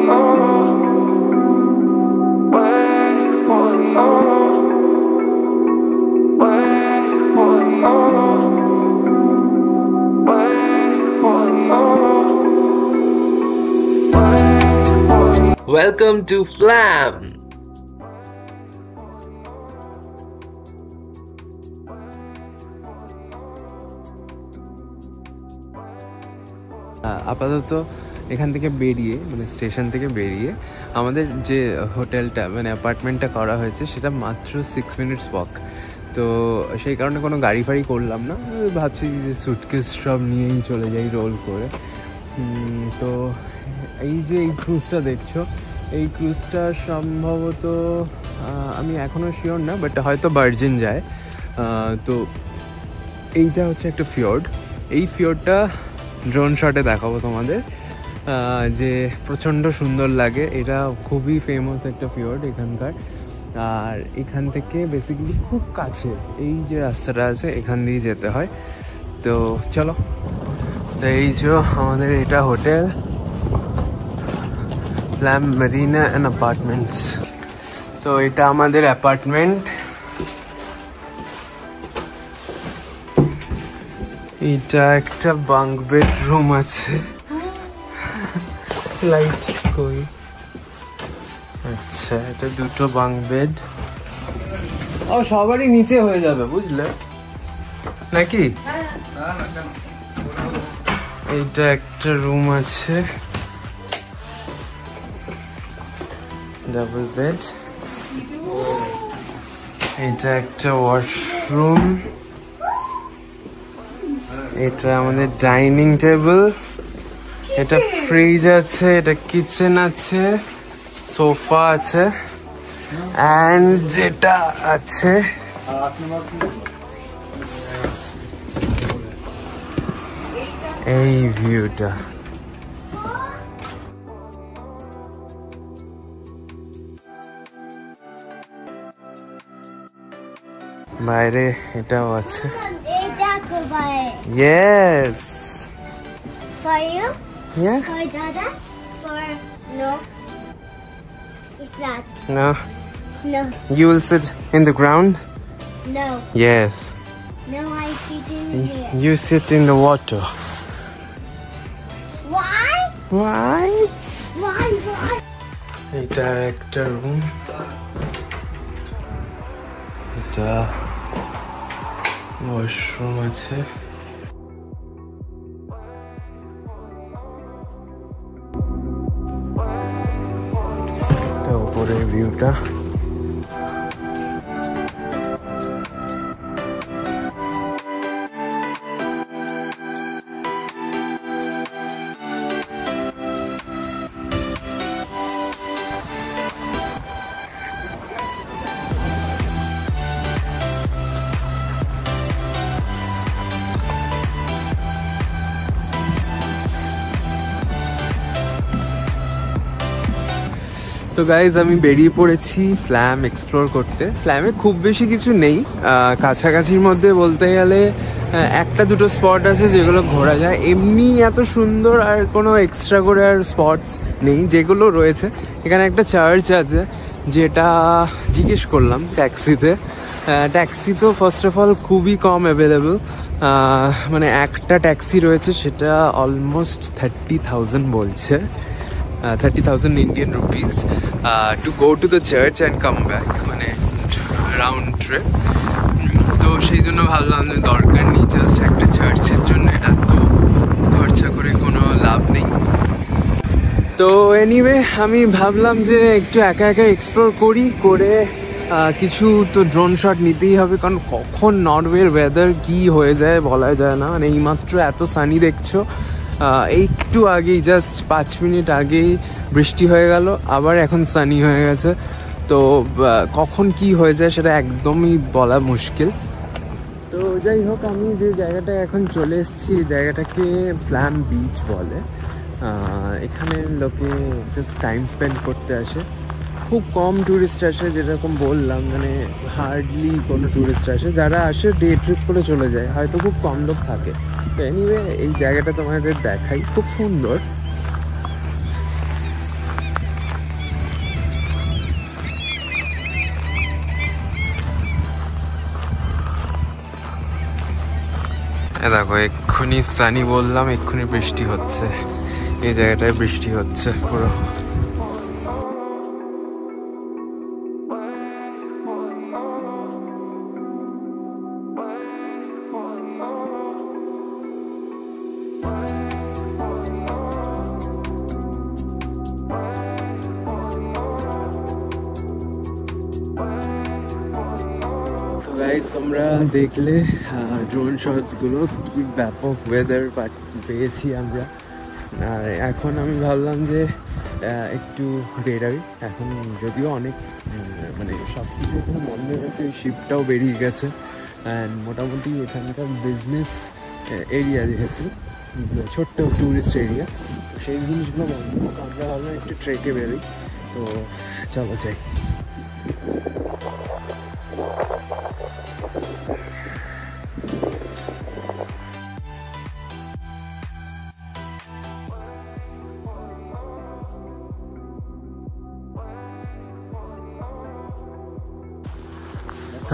Welcome to Flam! আপাতত এখান থেকে বেরিয়ে মানে স্টেশন থেকে বেরিয়ে আমাদের যে হোটেলটা মানে অ্যাপার্টমেন্টটা করা হয়েছে সেটা মাত্র 6 মিনিটস ওয়াক। তো সেই কারণে কোনো গাড়ি ফাড়ি করলাম না, ভাবছি যে সুটকেস সব নিয়েই চলে যাই রোল করে। তো এই যে এই ক্রুজটা দেখছো, এই ক্রুজটা সম্ভবত আমি এখনও শিওর না, বাট হয়তো ভার্জিন যায়। তো এইটা হচ্ছে একটা ফিওর্ড। এই ফিওর্ডটা ড্রোন শটে দেখাবো তোমাদের, যে প্রচণ্ড সুন্দর লাগে। এটা খুবই ফেমাস একটা ফিওর্ড এখানকার। আর এখান থেকে বেসিক্যালি খুব কাছে এই যে রাস্তাটা আছে এখান দিয়ে যেতে হয়। তো চলো, তো এই যে আমাদের এটা hotel flame Marina and apartments. তো এটা আমাদের অ্যাপার্টমেন্ট। এটা একটা বাঙ্ক বেড রুম আছে। লাইট কই? আচ্ছা, এটা দুটো বাঙ্ক বেড। ও সবারই নিচে হয়ে যাবে, বুঝলে নাকি? এইটা একটা রুম আছে, ডাবল বেড। এটা একটা ওয়াশরুম। এটা আমাদের ডাইনিং টেবিল। এটা ফ্রিজ আছে, এটা কিচেন আছে, সোফা আছে, অ্যান্ড যেটা আছে এই ভিউটা। বাইরে এটাও আছে। Yes. For you? Yeah. For Dada? For no? It's not. No. No. You will sit in the ground? No. Yes. No, I sit in here. You sit in the water. Why? Why? Why? Why? এটা একটা room. এটা washroom আছে। উপরের ভিউটা। তো guys আমি বেরিয়ে পড়েছি ফ্ল্যাম এক্সপ্লোর করতে। ফ্ল্যামে খুব বেশি কিছু নেই, কাছাকাছির মধ্যে বলতে গেলে একটা দুটো স্পট আছে যেগুলো ঘোরা যায়। এমনি এত সুন্দর আর কোনো এক্সট্রা করে আর স্পটস নেই। যেগুলো রয়েছে এখানে একটা চার্চ আছে, যেটা জিজ্ঞেস করলাম ট্যাক্সিতে। ট্যাক্সি তো ফার্স্ট অফ অল খুবই কম অ্যাভেলেবল। মানে একটা ট্যাক্সি রয়েছে, সেটা অলমোস্ট 30,000 বলছে, 30,000 Indian rupees to go to the church and come back, মানে রাউন্ড ট্রিপ। তো সেই জন্য ভাবলাম যে দরকার নেই, জাস্ট একটা চার্চের জন্য এত খরচা করে কোনো লাভ নেই। তো এনিওয়ে আমি ভাবলাম যে একটু একা একা এক্সপ্লোর করি, করে কিছু তো ড্রোন শট নিতেই হবে, কারণ কখন নরওয়ের ওয়েদার কী হয়ে যায় বলা যায় না। মানে এইমাত্র এত সানি দেখছো, একটু আগেই জাস্ট 5 মিনিট আগেই বৃষ্টি হয়ে গেল, আবার এখন সানি হয়ে গেছে। তো কখন কি হয়ে যায় সেটা একদমই বলা মুশকিল। তো যাই হোক, আমি যে জায়গাটায় এখন চলে এসেছি এই জায়গাটাকে ফ্ল্যাম বিচ বলে। এখানে লোকে জাস্ট টাইম স্পেন্ড করতে আসে। খুব কম ট্যুরিস্ট আসে, যেরকম বললাম, মানে হার্ডলি কোনো ট্যুরিস্ট আসে। যারা আসে ডে ট্রিপ করে চলে যায়, হয়তো খুব কম লোক থাকে। তো এনিওয়ে এই জায়গাটা তোমাদের দেখাই, খুব সুন্দর। দেখো এক্ষুনি সানি বললাম, এক্ষুনি বৃষ্টি হচ্ছে, এই জায়গাটায় বৃষ্টি হচ্ছে পুরো। তোমরা দেখলে ড্রোন শটস গুলো, কি ব্যাপক ওয়েদার পেয়েছি আমরা। আর এখন আমি ভাবলাম যে একটু বেরোই। এখন যদিও অনেক মানে সব কিছু এখানে বন্ধ হয়ে গেছে, শিপটাও বেরিয়ে গেছে, অ্যান্ড মোটামুটি এখানকার বিজনেস এরিয়া যেহেতু ছোট্ট ট্যুরিস্ট এরিয়া, সেই জিনিসগুলো বন্ধ। আমরা ভাবলাম একটু ট্রেকে বেরোই, তো চলো যাই।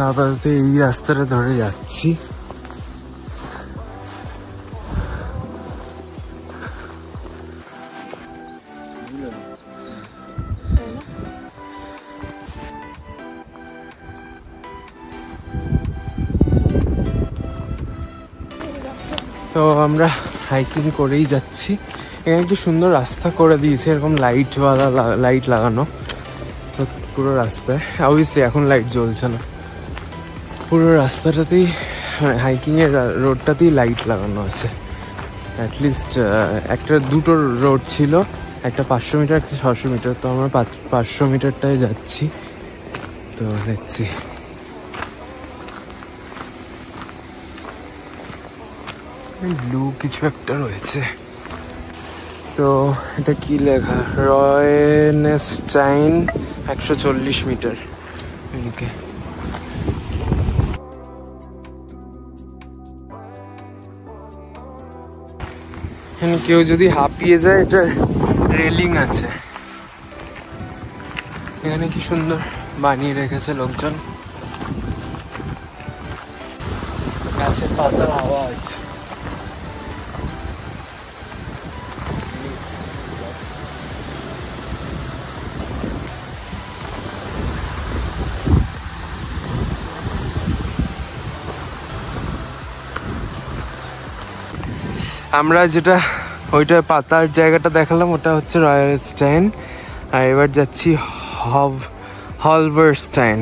আপাতত এই রাস্তাটা ধরে যাচ্ছি। তো আমরা হাইকিং করেই যাচ্ছি। এখানে একটু সুন্দর রাস্তা করে দিয়েছে, এরকম লাইট লাগানো পুরো রাস্তায়। অবভিয়াসলি এখন লাইট জ্বলছে না, পুরো রাস্তাটাতেই মানে হাইকিংয়ের রোডটাতেই লাইট লাগানো আছে। অ্যাটলিস্ট একটা দুটো রোড ছিল, একটা 500 মিটার, একটা 600 মিটার। তো আমরা 500 মিটারটায় যাচ্ছি। তো দেখছি ব্লু কিছু একটা রয়েছে। তো এটা কি লেখা? রয়েনেস্টাইন 140 মিটার। ওকে, এখানে কেউ যদি হাঁপিয়ে যায়, এটা রেলিং আছে। এখানে কি সুন্দর বানিয়ে রেখেছে লোকজন, গাছের পাতার আওয়াজ। আমরা যেটা ওইটা পাতার জায়গাটা দেখালাম, ওটা হচ্ছে রয়েলস্টাইন। আর এবার যাচ্ছি হলবারস্টাইন।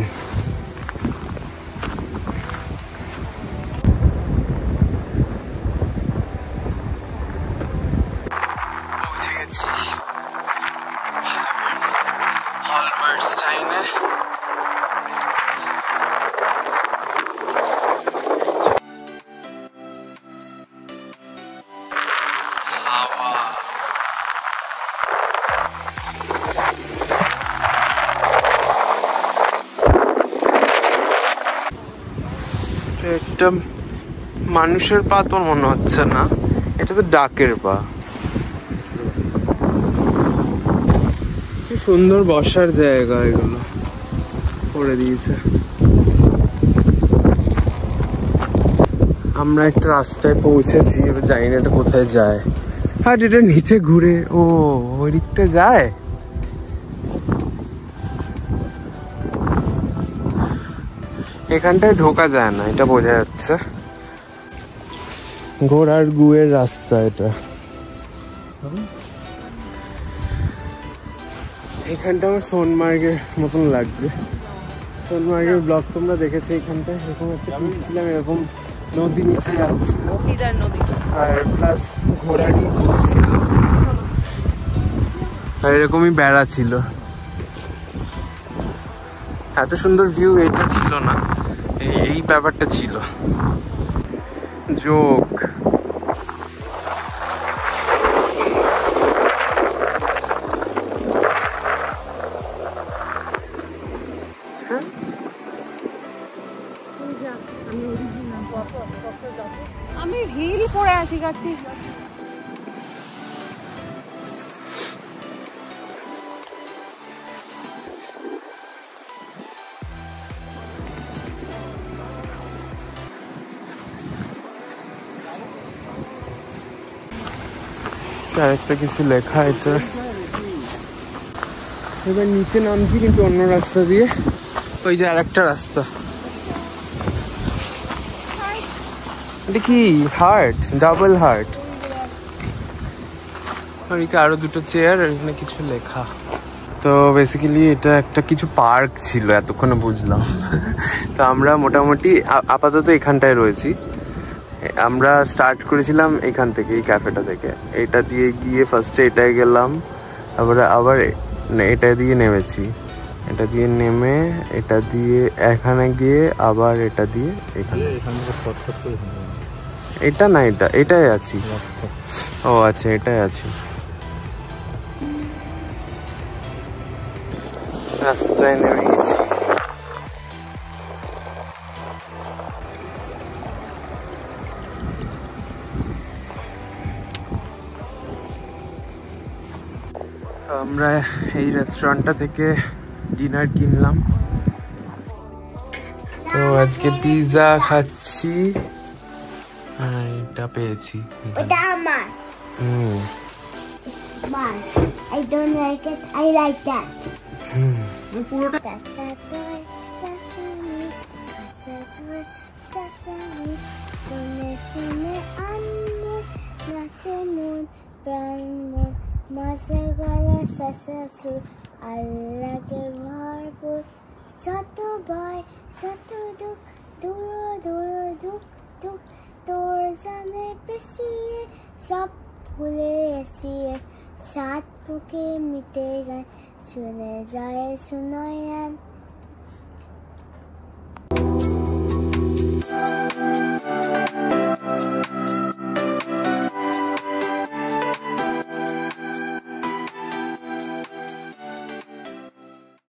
পৌঁছে গেছি হলবারস্টাইনে। একটা মানুষের পা তো মনে হচ্ছে না, এটা তো ডাকের পা। কি সুন্দর বসার জায়গা এগুলো করে দিয়েছে। আমরা একটা রাস্তায় পৌঁছেছি, এবার জানি না এটা কোথায় যায়। হ্যাঁ, এটা নিচে ঘুরে ওই দিকটা যায়। এখানটায় ঢোকা যায় না, এটা বোঝা যাচ্ছে। ঘোড়ার গুয়ের রাস্তা এটা। এখানটা আমার সোনমার্গের মতন লাগছে। সোনমার্গের ব্লগ তোমরা দেখেছো। এখানটায় এরকম একটা ছিলাম, এরকম নদী নিচে যাচ্ছিল, আর প্লাস ঘোড়ারই ছিল, আর এরকমই বেড়া ছিল। এত সুন্দর ভিউ এটা ছিল না, এই ব্যাপারটা ছিল। যোগ আমি হিল পরে আছি কার্তিক। আরেকটা কিছু লেখা এটা। এবার নিচে নামছি কিন্তু অন্য রাস্তা দিয়ে, ওই যে আরেকটা রাস্তা। এটা কি হার্ট, ডাবল হার্ট। আর এখানে আরো দুটো চেয়ার আর এখানে কিছু লেখা। তো বেসিক্যালি এটা একটা কিছু পার্ক ছিল এতক্ষণে বুঝলাম। তো আমরা মোটামুটি আপাতত এখানটায় রয়েছি। আমরা স্টার্ট করেছিলাম এখান থেকে, এই ক্যাফেটা থেকে। এটা দিয়ে গিয়ে ফার্স্টে এটায় গেলাম, তারপরে আবার এটা দিয়ে নেমেছি, এটা দিয়ে নেমে এটা দিয়ে এখানে গিয়ে আবার এটা দিয়ে এখানে। এটা না, এটাই আছি। ও আচ্ছা, এটাই আছি। রাস্তায় নেমে গেছি। আমরা এই রেস্টুরেন্টটা থেকে ডিনার কিনলাম। তো আজকে পিৎজা খাচ্ছি। এটা পেয়েছি। ওটা আমার। Mine. I don't like it. I like that. পুরোটা Sesame, sune sune anmol, nase moon, brown moon, maze gala sesame, allage bharpur, choto boy, choto duk, duro duro duk duk, tor jane peshiye, sab bhule esiye, सात bouquet मिटे गए सुने जाए सुनोयन।